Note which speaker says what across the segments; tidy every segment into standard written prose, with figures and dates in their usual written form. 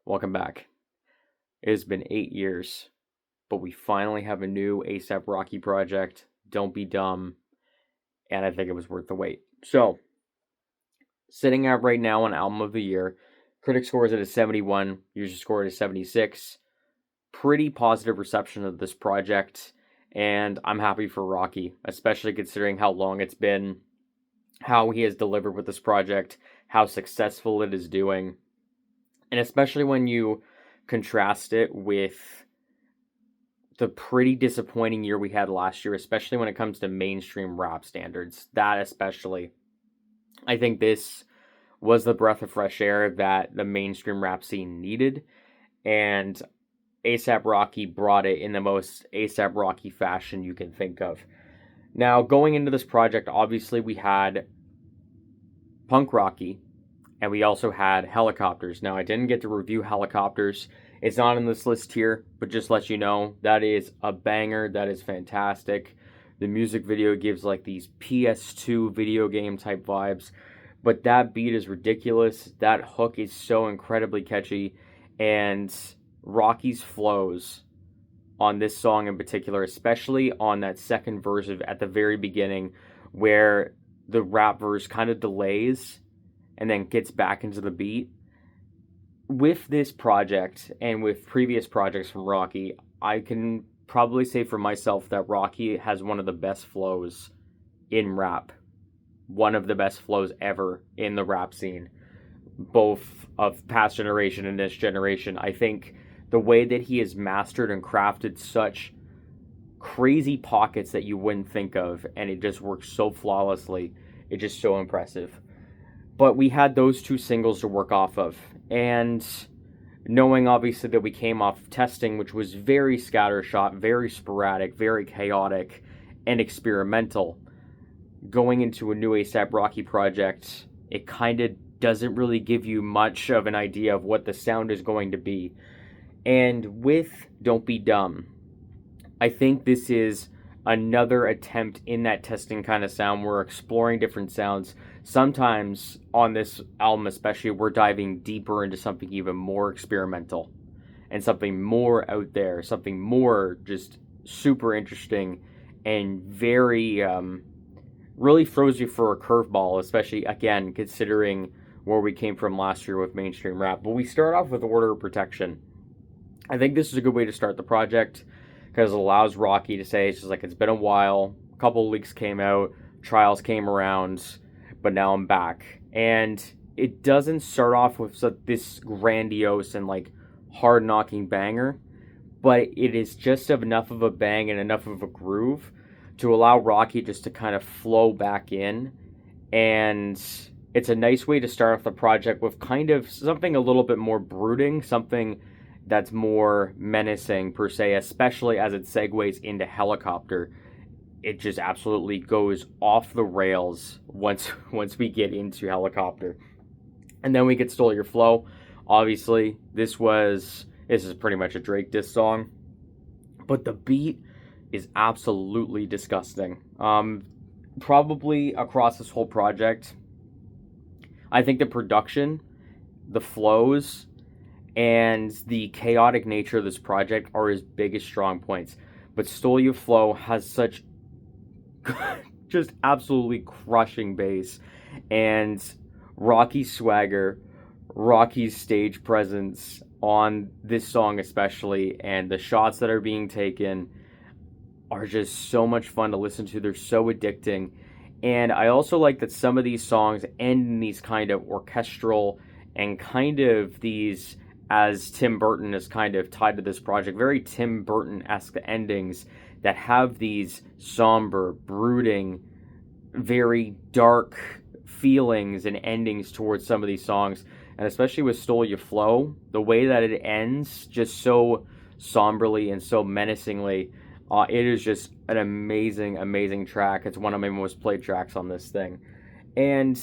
Speaker 1: Welcome back. It has been 8 years, but we finally have a new ASAP Rocky project. Don't be dumb, and I think it was worth the wait. So, sitting at right now on Album of the Year, critic scores it at 71, user score it at 76. Pretty positive reception of this project, and I'm happy for Rocky, especially considering how long it's been, how he has delivered with this project, how successful it is doing, and especially when you contrast it with the pretty disappointing year we had last year, especially when it comes to mainstream rap standards. That especially. I think this was the breath of fresh air that the mainstream rap scene needed, and ASAP Rocky brought it in the most ASAP Rocky fashion you can think of. Now, going into this project, obviously we had Punk Rocky, and we also had Helicopters. Now, I didn't get to review Helicopters. It's not in this list here, but just let you know, that is a banger. That is fantastic. The music video gives like these PS2 video game type vibes, but that beat is ridiculous. That hook is so incredibly catchy, and Rocky's flows on this song in particular, especially on that second verse at the very beginning, where the rap verse kind of delays and then gets back into the beat. With this project and with previous projects from Rocky, I can probably say for myself that Rocky has one of the best flows in rap. One of the best flows ever in the rap scene, both of past generation and this generation. I think the way that he has mastered and crafted such crazy pockets that you wouldn't think of, and it just works so flawlessly, it's just so impressive. But we had those two singles to work off of, and knowing obviously that we came off testing, which was very scattershot, very sporadic, very chaotic, and experimental, going into a new ASAP Rocky project, it kind of doesn't really give you much of an idea of what the sound is going to be. And with Don't Be Dumb, I think this is another attempt in that testing kind of sound. We're exploring different sounds. Sometimes on this album especially, we're diving deeper into something even more experimental and something more out there, something more just super interesting and very really throws you for a curveball, especially again considering where we came from last year with mainstream rap. But we start off with Order of Protection. I think this is a good way to start the project because it allows Rocky to say, it's just like, it's been a while, a couple leaks came out, trials came around, but now I'm back. And it doesn't start off with this grandiose and like hard-knocking banger, but it is just enough of a bang and enough of a groove to allow Rocky just to kind of flow back in. And it's a nice way to start off the project with kind of something a little bit more brooding, something that's more menacing per se, especially as it segues into Helicopter. It just absolutely goes off the rails once we get into Helicopter. And then we get Stole Your Flow. Obviously, this is pretty much a Drake diss song, but the beat is absolutely disgusting. Probably across this whole project, I think the production, the flows, and the chaotic nature of this project are his biggest strong points. But Stole Your Flow has such just absolutely crushing bass, and Rocky's swagger, Rocky's stage presence on this song especially, and the shots that are being taken are just so much fun to listen to. They're so addicting. And I also like that some of these songs end in these kind of orchestral and kind of these, as Tim Burton is kind of tied to this project, very Tim Burton-esque endings that have these somber, brooding, very dark feelings and endings towards some of these songs. And especially with Stole Your Flow, the way that it ends just so somberly and so menacingly, it is just an amazing, amazing track. It's one of my most played tracks on this thing. And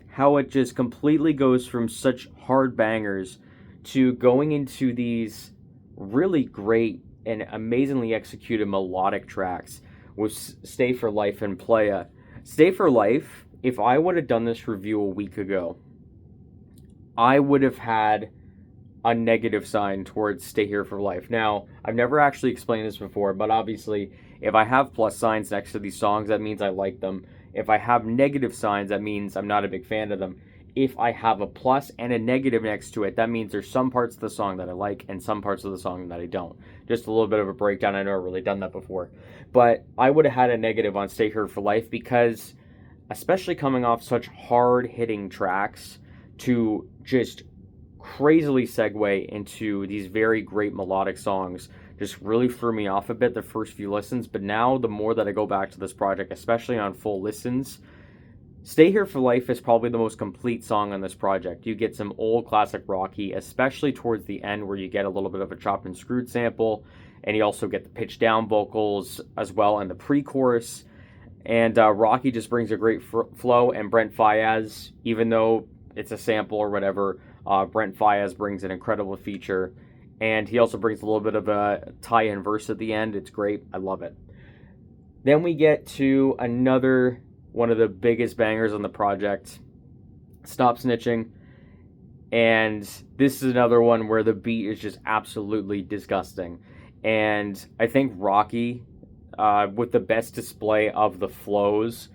Speaker 1: how it just completely goes from such hard bangers to going into these really great and amazingly executed melodic tracks with Stay for Life and Playa. Stay for Life, if I would have done this review a week ago, I would have had a negative sign towards Stay Here for Life. Now, I've never actually explained this before, but obviously, if I have plus signs next to these songs, that means I like them. If I have negative signs, that means I'm not a big fan of them. If I have a plus and a negative next to it, that means there's some parts of the song that I like and some parts of the song that I don't. Just a little bit of a breakdown. I know I've really done that before. But I would have had a negative on Stay Here for Life because, especially coming off such hard hitting tracks, to just crazily segue into these very great melodic songs just really threw me off a bit the first few listens. But now, the more that I go back to this project, especially on full listens, Stay Here for Life is probably the most complete song on this project. You get some old classic Rocky, especially towards the end where you get a little bit of a chopped and screwed sample, and you also get the pitch down vocals as well in the pre-chorus. And Rocky just brings a great flow, and Brent Faiyaz, even though it's a sample or whatever, Brent Faiyaz brings an incredible feature. And he also brings a little bit of a tie-in verse at the end. It's great. I love it. Then we get to another one of the biggest bangers on the project, Stop Snitching. And this is another one where the beat is just absolutely disgusting. And I think Rocky, with the best display of the flows,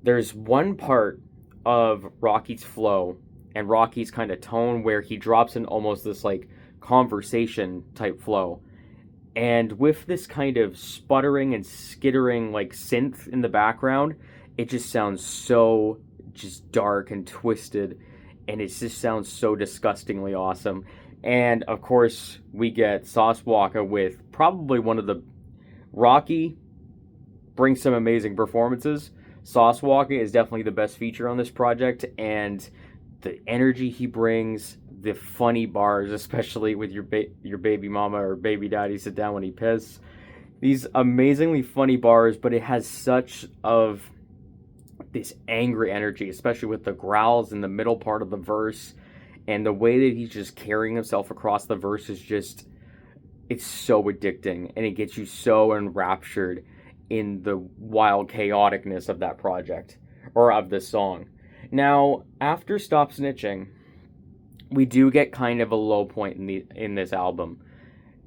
Speaker 1: there's one part of Rocky's flow and Rocky's kind of tone where he drops in almost this like conversation type flow. And with this kind of sputtering and skittering like synth in the background, it just sounds so just dark and twisted, and it just sounds so disgustingly awesome. And of course, we get Sauce Walka with probably one of the Rocky brings some amazing performances. Sauce Walka is definitely the best feature on this project, and the energy he brings, the funny bars, especially with your baby mama or baby daddy sit down when he piss. These amazingly funny bars, but it has such of this angry energy, especially with the growls in the middle part of the verse, and the way that he's just carrying himself across the verse is just, it's so addicting, and it gets you so enraptured in the wild chaoticness of that project, or of this song. Now, after Stop Snitching, we do get kind of a low point in this album.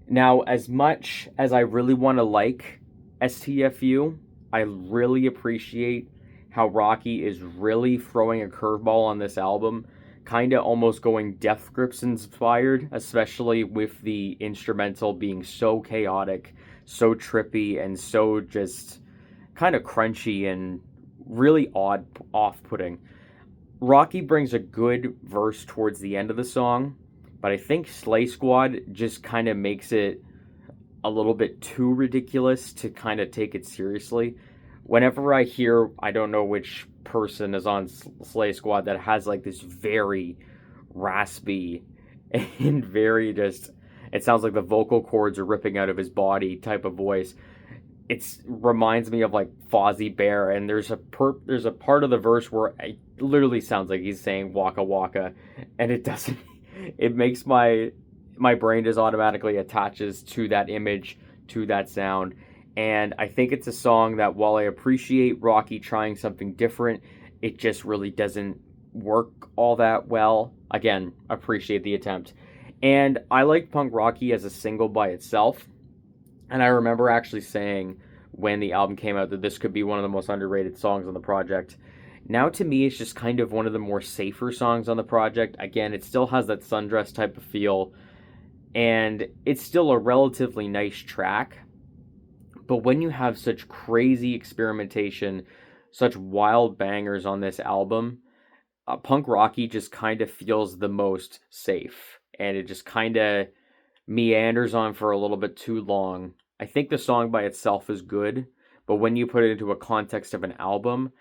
Speaker 1: Now, as much as I really want to like STFU, I really appreciate how Rocky is really throwing a curveball on this album, kind of almost going Death Grips inspired, especially with the instrumental being so chaotic, so trippy, and so just kind of crunchy and really off-putting. Rocky brings a good verse towards the end of the song, but I think Slay Squad just kind of makes it a little bit too ridiculous to kind of take it seriously. Whenever I hear, I don't know which person is on Slay Squad that has like this very raspy and very just, it sounds like the vocal cords are ripping out of his body type of voice. It reminds me of like Fozzie Bear, and there's a part of the verse where it literally sounds like he's saying Waka Waka, and it doesn't. It makes my brain just automatically attaches to that image, to that sound. And I think it's a song that, while I appreciate Rocky trying something different, it just really doesn't work all that well. Again, appreciate the attempt. And I like Punk Rocky as a single by itself. And I remember actually saying when the album came out that this could be one of the most underrated songs on the project. Now, to me, it's just kind of one of the more safer songs on the project. Again, it still has that Sundress type of feel, and it's still a relatively nice track. But when you have such crazy experimentation, such wild bangers on this album, Punk Rocky just kind of feels the most safe. And it just kind of meanders on for a little bit too long. I think the song by itself is good, but when you put it into a context of an album,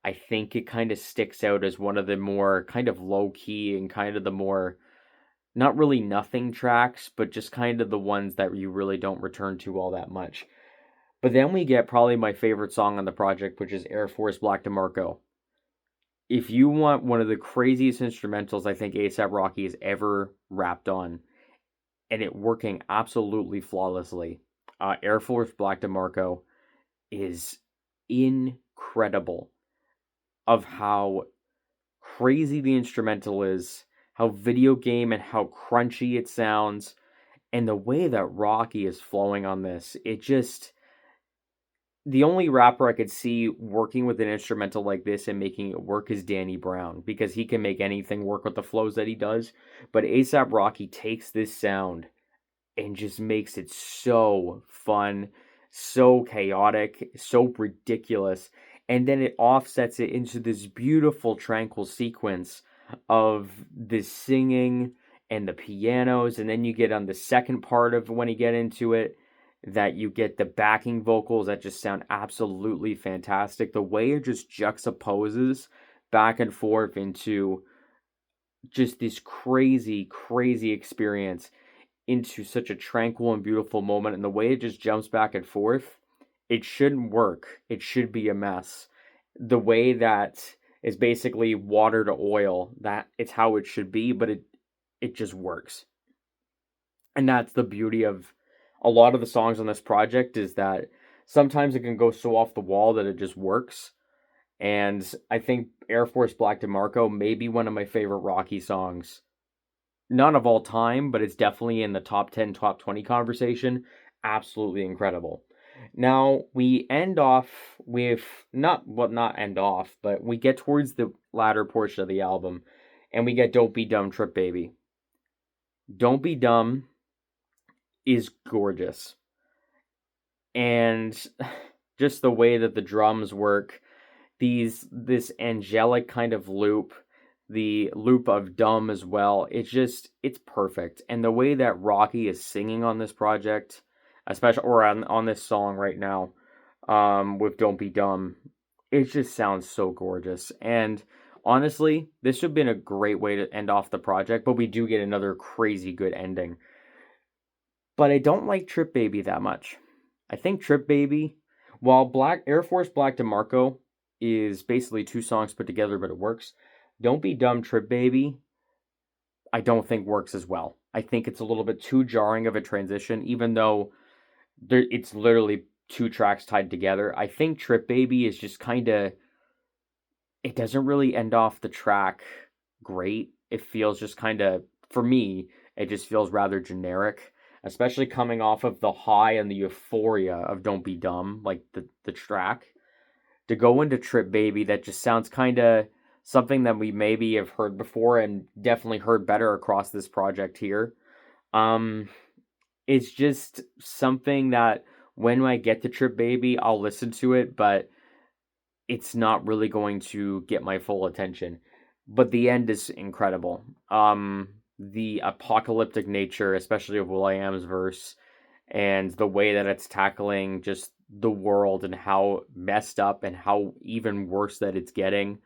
Speaker 1: I think it kind of sticks out as one of the more kind of low-key and kind of the more, not really nothing tracks, but just kind of the ones that you really don't return to all that much. But then we get probably my favorite song on the project, which is Air Force Black DeMarco. If you want one of the craziest instrumentals I think A$AP Rocky has ever rapped on, and it working absolutely flawlessly, Air Force Black DeMarco is incredible of how crazy the instrumental is, how video game and how crunchy it sounds, and the way that Rocky is flowing on this. It just, the only rapper I could see working with an instrumental like this and making it work is Danny Brown, because he can make anything work with the flows that he does. But ASAP Rocky takes this sound and just makes it so fun, so chaotic, so ridiculous. And then it offsets it into this beautiful, tranquil sequence of the singing and the pianos. And then you get on the second part of when you get into it, that you get the backing vocals that just sound absolutely fantastic. The way it just juxtaposes back and forth into just this crazy, crazy experience into such a tranquil and beautiful moment, and the way it just jumps back and forth, it shouldn't work. It should be a mess. The way that is basically water to oil, that it's how it should be, but it just works. And that's the beauty of a lot of the songs on this project, is that sometimes it can go so off the wall that it just works. And I think Air Force Black DeMarco may be one of my favorite Rocky songs. None of all time, but it's definitely in the top 10, top 20 conversation. Absolutely incredible. Now, we end off with, not end off, but we get towards the latter portion of the album, and we get Don't Be Dumb, Trip Baby. Don't Be Dumb is gorgeous. And just the way that the drums work, this angelic kind of loop, the loop of dumb as well, it's perfect. And the way that Rocky is singing on this project, especially, or on this song right now, with Don't Be Dumb, it just sounds so gorgeous. And honestly, this would have been a great way to end off the project, but we do get another crazy good ending. But I don't like Trip Baby that much. I think Trip Baby, while Black Air Force Black DeMarco is basically two songs put together, but it works, Don't Be Dumb, Trip Baby, I don't think works as well. I think it's a little bit too jarring of a transition, even though it's literally two tracks tied together. I think Trip Baby is just kind of, it doesn't really end off the track great. It feels just kind of, for me, it just feels rather generic, especially coming off of the high and the euphoria of Don't Be Dumb, like the track. To go into Trip Baby, that just sounds kind of something that we maybe have heard before and definitely heard better across this project here. It's just something that when I get to Trip Baby, I'll listen to it, but it's not really going to get my full attention. But the end is incredible. The apocalyptic nature, especially of will.i.am's verse, and the way that it's tackling just the world and how messed up and how even worse that it's getting.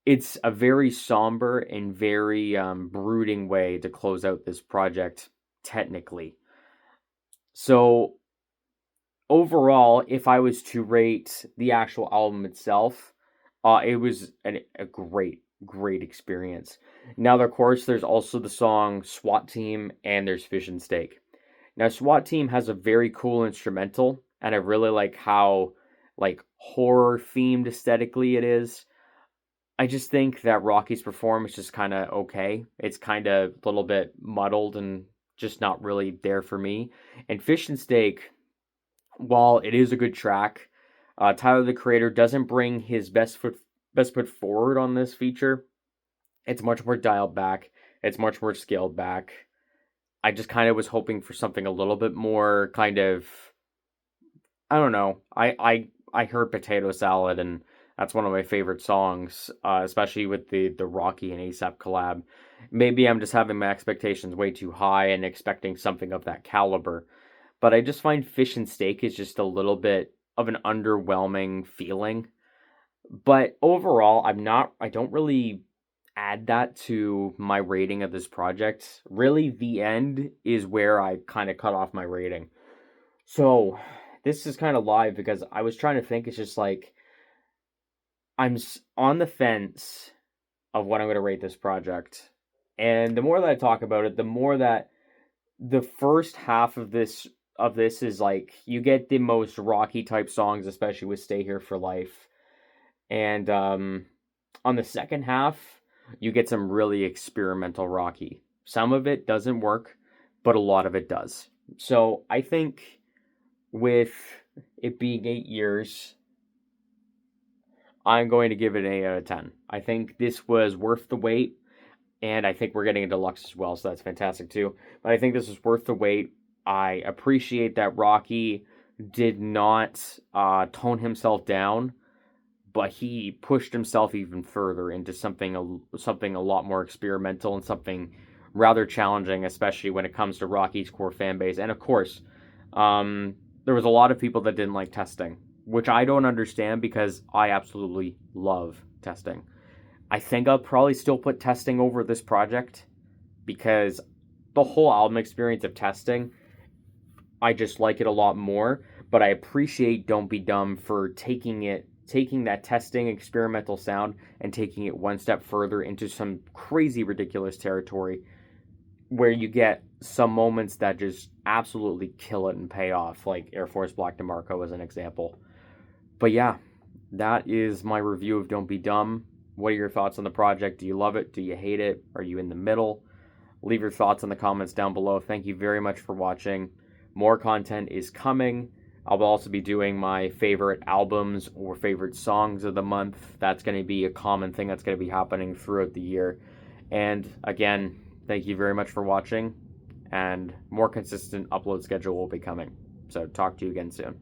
Speaker 1: It's a very somber and very brooding way to close out this project, technically. So, overall, if I was to rate the actual album itself, it was a great, great experience. Now, of course, there's also the song SWAT Team and there's Fish and Steak. Now, SWAT Team has a very cool instrumental, and I really like how, like, horror-themed aesthetically it is. I just think that Rocky's performance is kind of okay. It's kind of a little bit muddled and just not really there for me. And Fish and Steak, while it is a good track, Tyler the Creator doesn't bring his best foot forward on this feature. It's much more dialed back. It's much more scaled back. I just kind of was hoping for something a little bit more kind of, I don't know. I heard Potato Salad, and that's one of my favorite songs, especially with the Rocky and ASAP collab. Maybe I'm just having my expectations way too high and expecting something of that caliber. But I just find Fish and Steak is just a little bit of an underwhelming feeling. But overall, I don't really add that to my rating of this project. Really, the end is where I kind of cut off my rating. So, this is kind of live because I was trying to think. It's just like, I'm on the fence of what I'm going to rate this project. And the more that I talk about it, the more that the first half of this is like, you get the most Rocky type songs, especially with Stay Here for Life. And on the second half, you get some really experimental Rocky. Some of it doesn't work, but a lot of it does. So I think with it being 8 years, I'm going to give it an 8 out of 10. I think this was worth the wait, and I think we're getting a deluxe as well, so that's fantastic too. But I think this was worth the wait. I appreciate that Rocky did not tone himself down, but he pushed himself even further into something a lot more experimental and something rather challenging, especially when it comes to Rocky's core fan base. And of course, there was a lot of people that didn't like testing, which I don't understand because I absolutely love testing. I think I'll probably still put testing over this project because the whole album experience of testing, I just like it a lot more. But I appreciate Don't Be Dumb for taking that testing experimental sound and taking it one step further into some crazy ridiculous territory where you get some moments that just absolutely kill it and pay off, like Air Force Black DeMarco as an example. But yeah, that is my review of Don't Be Dumb. What are your thoughts on the project? Do you love it? Do you hate it? Are you in the middle? Leave your thoughts in the comments down below. Thank you very much for watching. More content is coming. I'll also be doing my favorite albums or favorite songs of the month. That's going to be a common thing that's going to be happening throughout the year. And again, thank you very much for watching, and more consistent upload schedule will be coming. So talk to you again soon.